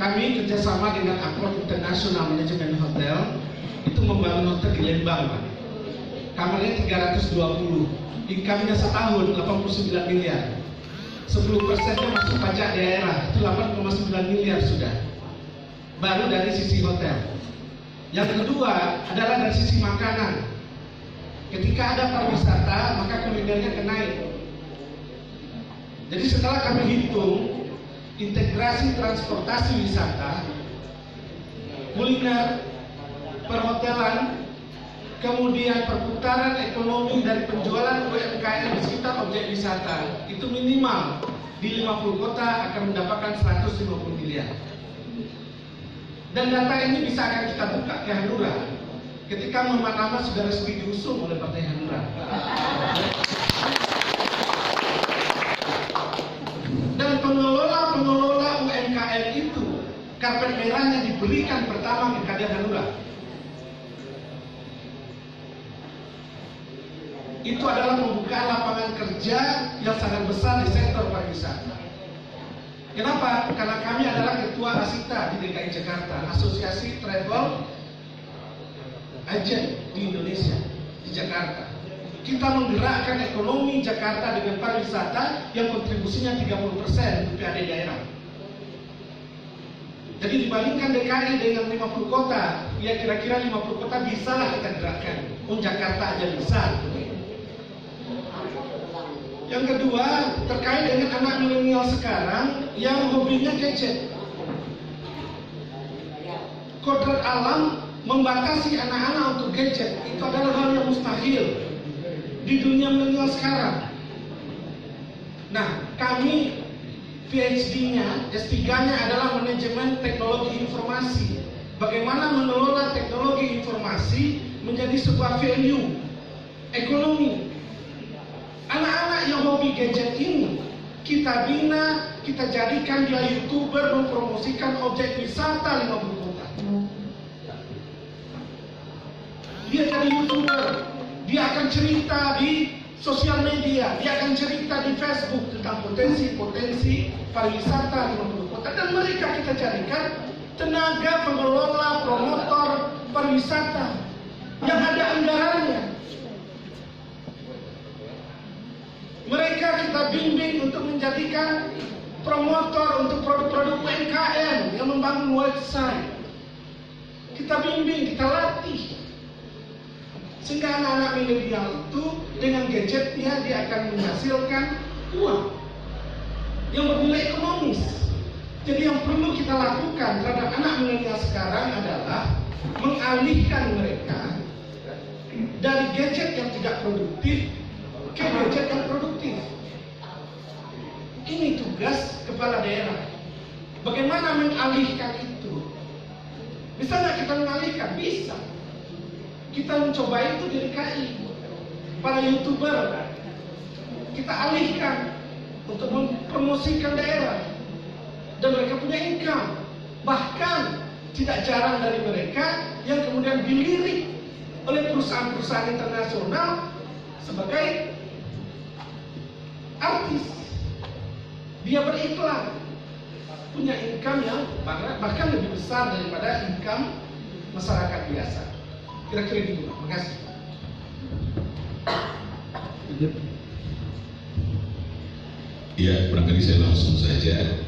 kami kerjasama dengan Accor International Manajemen Hotel itu membangun hotel di Lembang, Pak. Kamarnya 320, income-nya setahun 89 miliar. 10%-nya masuk pajak daerah, itu 8,9 miliar sudah. Baru dari sisi hotel. Yang kedua adalah dari sisi makanan. Ketika ada pariwisata, maka kulinernya akan naik. Jadi setelah kami hitung integrasi transportasi wisata, kuliner, perhotelan, kemudian perputaran ekonomi dari penjualan UMKM di sekitar objek wisata, itu minimal di 50 kota akan mendapatkan 150 miliar. Dan data ini bisa akan kita buka ke Hanura ketika Muhammad Nama sudah resmi diusung oleh Partai Hanura. Dan pengelola UMKM itu karpet merahnya diberikan pertama ke Kadin Hanura. Itu adalah membuka lapangan kerja yang sangat besar di sektor pariwisata. Kenapa? Karena kami adalah ketua ASITA di DKI Jakarta, Asosiasi Travel Agent di Indonesia, di Jakarta. Kita menggerakkan ekonomi Jakarta dengan pariwisata yang kontribusinya 30% untuk PAD daerah. Jadi dibandingkan DKI dengan 50 kota, ya kira-kira 50 kota bisalah kita gerakkan. Jakarta aja bisa. Yang kedua, terkait dengan anak milenial sekarang yang hobinya gadget. Kodrat alam membatasi anak-anak untuk gadget, itu adalah hal yang mustahil di dunia milenial sekarang. Nah, kami PhD-nya, S3-nya adalah manajemen teknologi informasi. Bagaimana mengelola teknologi informasi menjadi sebuah value ekonomi. Anak-anak yang hobi gadget ini kita bina, kita jadikan dia YouTuber mempromosikan objek wisata 50 kota. Dia jadi YouTuber, dia akan cerita di sosial media, dia akan cerita di Facebook tentang potensi-potensi pariwisata 50 kota, dan mereka kita jadikan tenaga pengelola, promotor pariwisata yang ada anggarannya. Mereka kita bimbing untuk menjadikan promotor untuk produk-produk UMKM yang membangun website. Kita bimbing, kita latih. Sehingga anak-anak milenial itu dengan gadgetnya dia akan menghasilkan uang yang bernilai ekonomis. Jadi yang perlu kita lakukan terhadap anak milenial sekarang adalah mengalihkan mereka dari gadget yang tidak produktif ke gadget yang produktif. Ini tugas kepala daerah. Bagaimana mengalihkan itu? Bisa nggak kita mengalihkan? Bisa. Kita mencoba itu di DKI. Para YouTuber kita alihkan untuk mempromosikan daerah, dan mereka punya income. Bahkan tidak jarang dari mereka yang kemudian dilirik oleh perusahaan-perusahaan internasional sebagai artis. Dia beriklan, punya income yang bahkan lebih besar daripada income masyarakat biasa. Kira-kira gitu. Terima kasih. Ya, barangkali saya langsung saja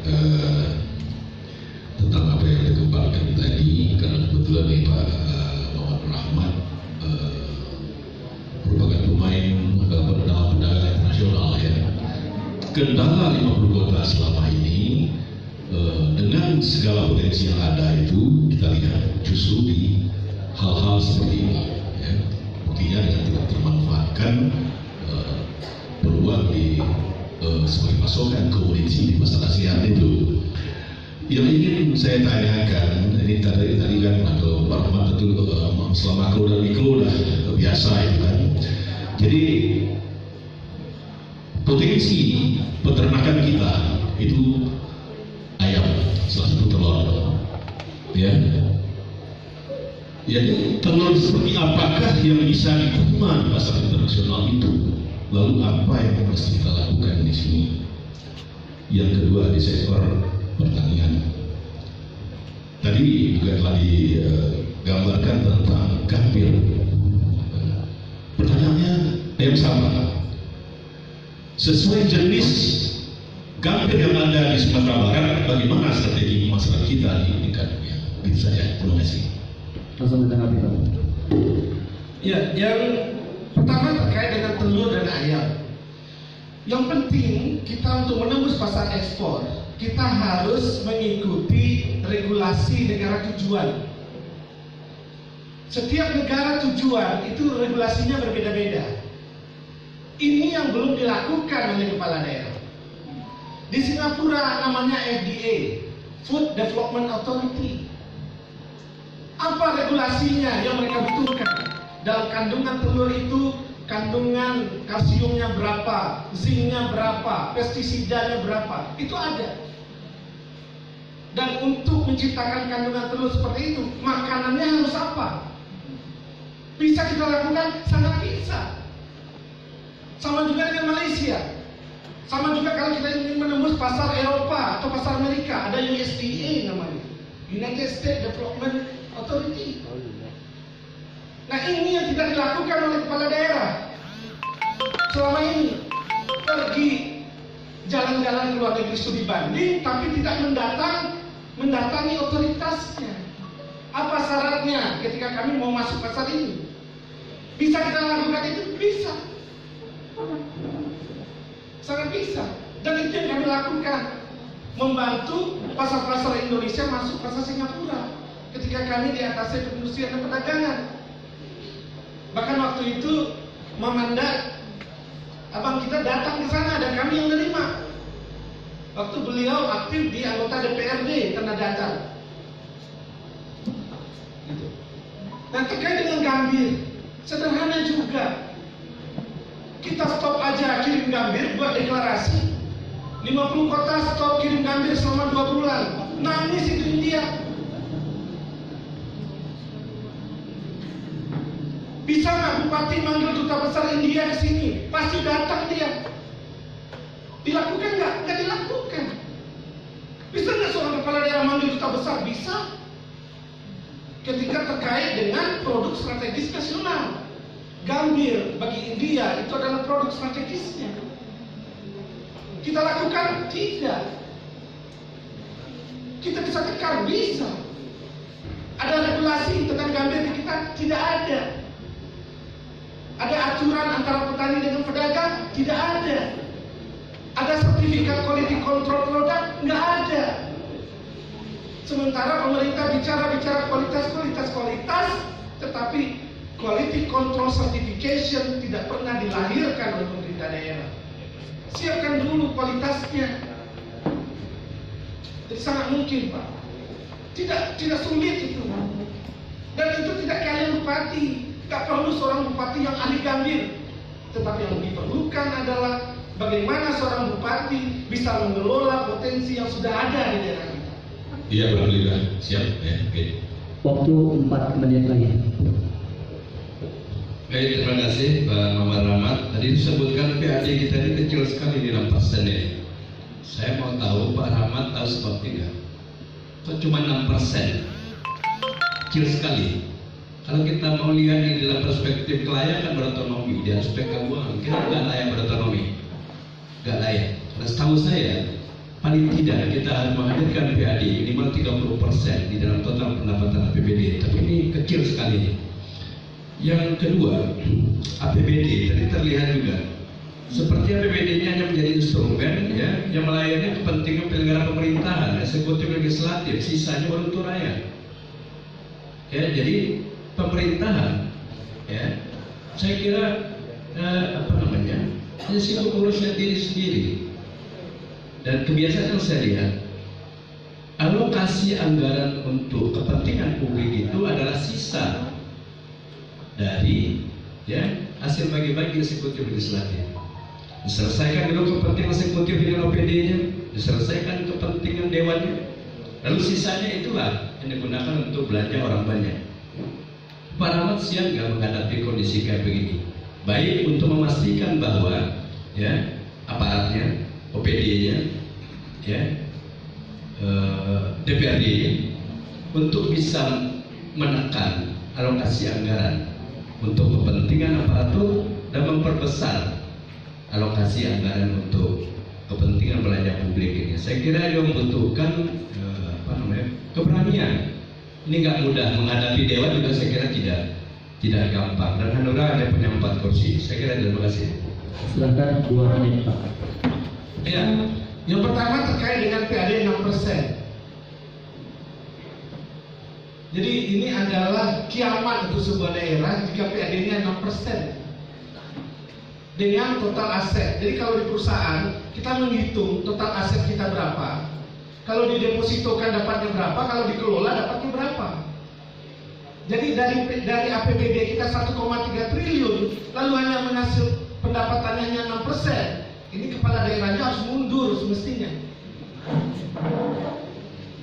tentang apa yang dikembangkan tadi, karena kebetulan nih Pak Muhammad Rahmat merupakan pemain pedang internasional ya. Kendala 50 kota selama ini dengan segala potensi yang ada itu kita lihat justru di hal-hal seperti ini ya. Buktinya dengan tidak termanfaatkan peluang di sebagai pasokan komoditi di masa nasihat itu. Yang ingin saya tanyakan ini tadi kan atau Pak Rahmat itu masalah makro dan mikro udah biasa itu kan. Jadi potensi peternakan kita itu ayam, salah satu telur ya. Jadi telur seperti apakah yang bisa diterima di pasar internasional itu? Lalu apa yang harus kita lakukan di sini? Yang kedua di sektor pertanian, Tadi juga telah digambarkan tentang gambir. Pertanyaannya yang sama. Sesuai jenis gambir yang ada di Sumatera Barat, bagaimana strategi masyarakat kita di tingkat dunia? Itu saja. Terima kasih. Langsung ditanggapi, Pak. Ya, yang pertama terkait dengan telur dan ayam. Yang penting kita untuk menembus pasar ekspor, kita harus mengikuti regulasi negara tujuan. Setiap negara tujuan itu regulasinya berbeda-beda. Ini yang belum dilakukan oleh kepala daerah. Di Singapura namanya FDA, Food Development Authority. Apa regulasinya yang mereka butuhkan? Dalam kandungan telur itu, kandungan kalsiumnya berapa, zinknya berapa, pestisidanya berapa, itu ada. Dan untuk menciptakan kandungan telur seperti itu, makanannya harus apa? Bisa kita lakukan? Sangat bisa. Sama juga dengan Malaysia. Sama juga kalau kita ingin menembus pasar Eropa atau pasar Amerika, ada USDA namanya, United States Development Authority. Nah, ini yang tidak dilakukan oleh kepala daerah selama ini. Pergi jalan-jalan ke luar negeri studi banding, tapi tidak mendatangi otoritasnya. Apa syaratnya ketika kami mau masuk pasar ini? Bisa kita lakukan itu? Bisa. Sangat bisa. Dan itu yang kami lakukan, membantu pasar-pasar Indonesia masuk pasar Singapura ketika kami di atas perindustrian dan perdagangan. Bahkan waktu itu Mamanda, abang kita datang ke sana dan kami yang menerima. Waktu beliau aktif di anggota DPRD Tanah Datar. Gitu. Nah, terkait dengan gambir, sederhana juga. Kita stop aja kirim gambir, buat deklarasi. 50 kota stop kirim gambir selama 2 bulan. Nangis itu India. Bisa nggak bupati manggil duta besar India ke sini? Pasti datang dia. Dilakukan nggak? Nggak dilakukan. Bisa nggak seorang kepala daerah manggil duta besar? Bisa. Ketika terkait dengan produk strategis nasional. Gambir bagi India itu adalah produk strategisnya. Kita lakukan? Tidak. Kita bisa tekan? Bisa. Ada regulasi tentang gambir di kita? Tidak ada. Ada aturan antara petani dengan pedagang? Tidak ada. Ada sertifikat quality control produk? Nggak ada. Sementara pemerintah bicara kualitas, tetapi quality control certification tidak pernah dilahirkan oleh pemerintah daerah. Siapkan dulu kualitasnya. Jadi sangat mungkin, Pak. Tidak sulit itu. Dan itu tidak kalian bupati. Tak perlu seorang bupati yang ahli gambir. Tetapi yang diperlukan adalah bagaimana seorang bupati bisa mengelola potensi yang sudah ada di daerah kita. Iya, alhamdulillah. Siap ya. Oke. Waktu 4 menit lagi. Baik, terima kasih Pak Muhammad Rahmat. Tadi disebutkan PAD kita ini kecil sekali di 6% ya. Saya mau tahu Pak Rahmat tahu sebabnya nggak? Kok cuma 6%? Kecil sekali. Kalau kita mau lihat di dalam perspektif kelayakan berotonomi, di aspek keuangan, kita nggak layak berotonomi. Nggak layak. Karena setahu saya, paling tidak kita harus menghadirkan PAD minimal 30% di dalam total pendapatan APBD. Tapi ini kecil sekali. Yang kedua, APBD tadi terlihat juga seperti APBD ini hanya menjadi instrumen ya yang melayani kepentingan penyelenggara pemerintahan, eksekutif, legislatif, sisanya baru untuk rakyat. Ya, jadi pemerintahan ya, saya kira hanya sibuk urusnya diri sendiri. Dan kebiasaan yang saya lihat, alokasi anggaran untuk kepentingan publik itu adalah sisa dari ya hasil bagi-bagi eksekutif legislatif. Diselesaikan dulu kepentingan eksekutif dengan OPD-nya, diselesaikan kepentingan dewannya, lalu sisanya itulah yang digunakan untuk belanja orang banyak. Pak Rahmat siap nggak menghadapi kondisi kayak begini? Baik untuk memastikan bahwa ya aparatnya, OPD-nya, ya DPRD-nya untuk bisa menekan alokasi anggaran untuk kepentingan aparatur dan memperbesar alokasi anggaran untuk kepentingan belanja publik ini. Saya kira dia membutuhkan keberanian. Ini nggak mudah, menghadapi dewan juga saya kira tidak gampang. Dan Hanura hanya punya 4 kursi. Saya kira. Terima kasih. Silakan 2 menit Pak. Ya, yang pertama terkait dengan PAD 6%. Jadi ini adalah kiamat untuk sebuah daerah jika PAD-nya 6% dengan total aset. Jadi kalau di perusahaan kita menghitung total aset kita berapa, kalau didepositokan dapatnya berapa, kalau dikelola dapatnya berapa. Jadi dari APBD kita 1,3 triliun lalu hanya menghasil pendapatannya hanya 6%. Ini kepala daerahnya harus mundur semestinya.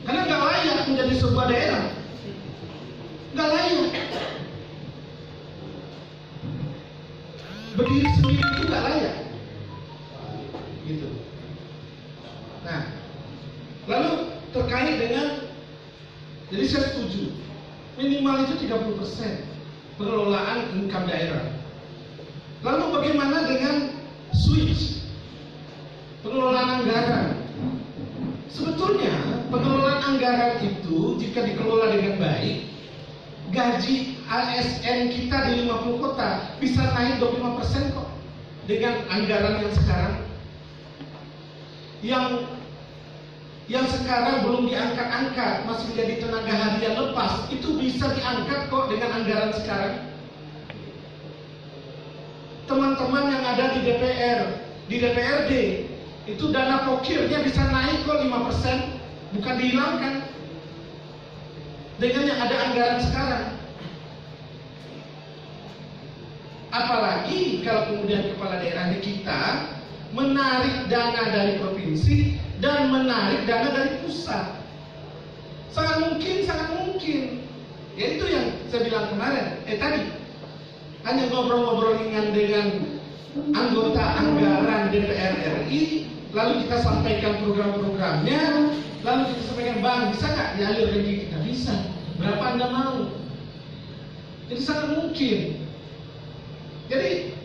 Karena nggak layak menjadi sebuah daerah. Nggak layak. Berdiri sendiri itu nggak layak. Gitu. Nah, lalu terkait dengan, jadi saya setuju minimal itu 30% pengelolaan income daerah. Lalu bagaimana dengan switch pengelolaan anggaran? Sebetulnya pengelolaan anggaran itu jika dikelola dengan baik, gaji ASN kita di 50 kota bisa naik 25% kok dengan anggaran yang sekarang. Yang sekarang belum diangkat-angkat, masih menjadi tenaga harian lepas, itu bisa diangkat kok dengan anggaran sekarang. Teman-teman yang ada di DPR, di DPRD, itu dana pokirnya bisa naik kok 5%, bukan dihilangkan dengan yang ada anggaran sekarang. Apalagi kalau kemudian kepala daerahnya kita menarik dana dari provinsi dan menarik dana dari pusat. Sangat mungkin. Ya itu yang saya bilang kemarin, tadi hanya ngobrol-ngobrol ringan dengan anggota anggaran DPR RI, lalu kita sampaikan program-programnya, lalu kita sampaikan, Bang, bisa nggak dialirkan ke kita? Bisa. Berapa Anda mau? Jadi sangat mungkin. Jadi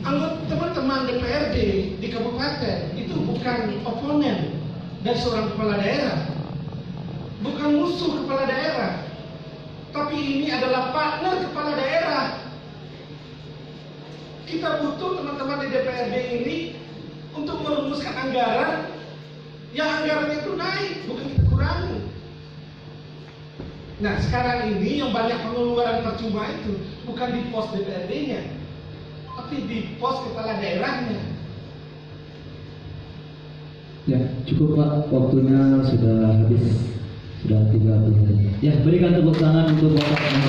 anggota teman-teman DPRD di kabupaten itu bukan oponen dari seorang kepala daerah, bukan musuh kepala daerah, tapi ini adalah partner kepala daerah. Kita butuh teman-teman di DPRD ini untuk merumuskan anggaran yang anggarannya itu naik, bukan kita kurangi. Nah sekarang ini yang banyak pengeluaran percuma itu bukan di pos DPRD-nya, tapi di pos kepala daerahnya. Ya, cukup Pak, waktunya sudah habis, sudah 30 menit. Ya, berikan tepuk tangan untuk Bapak.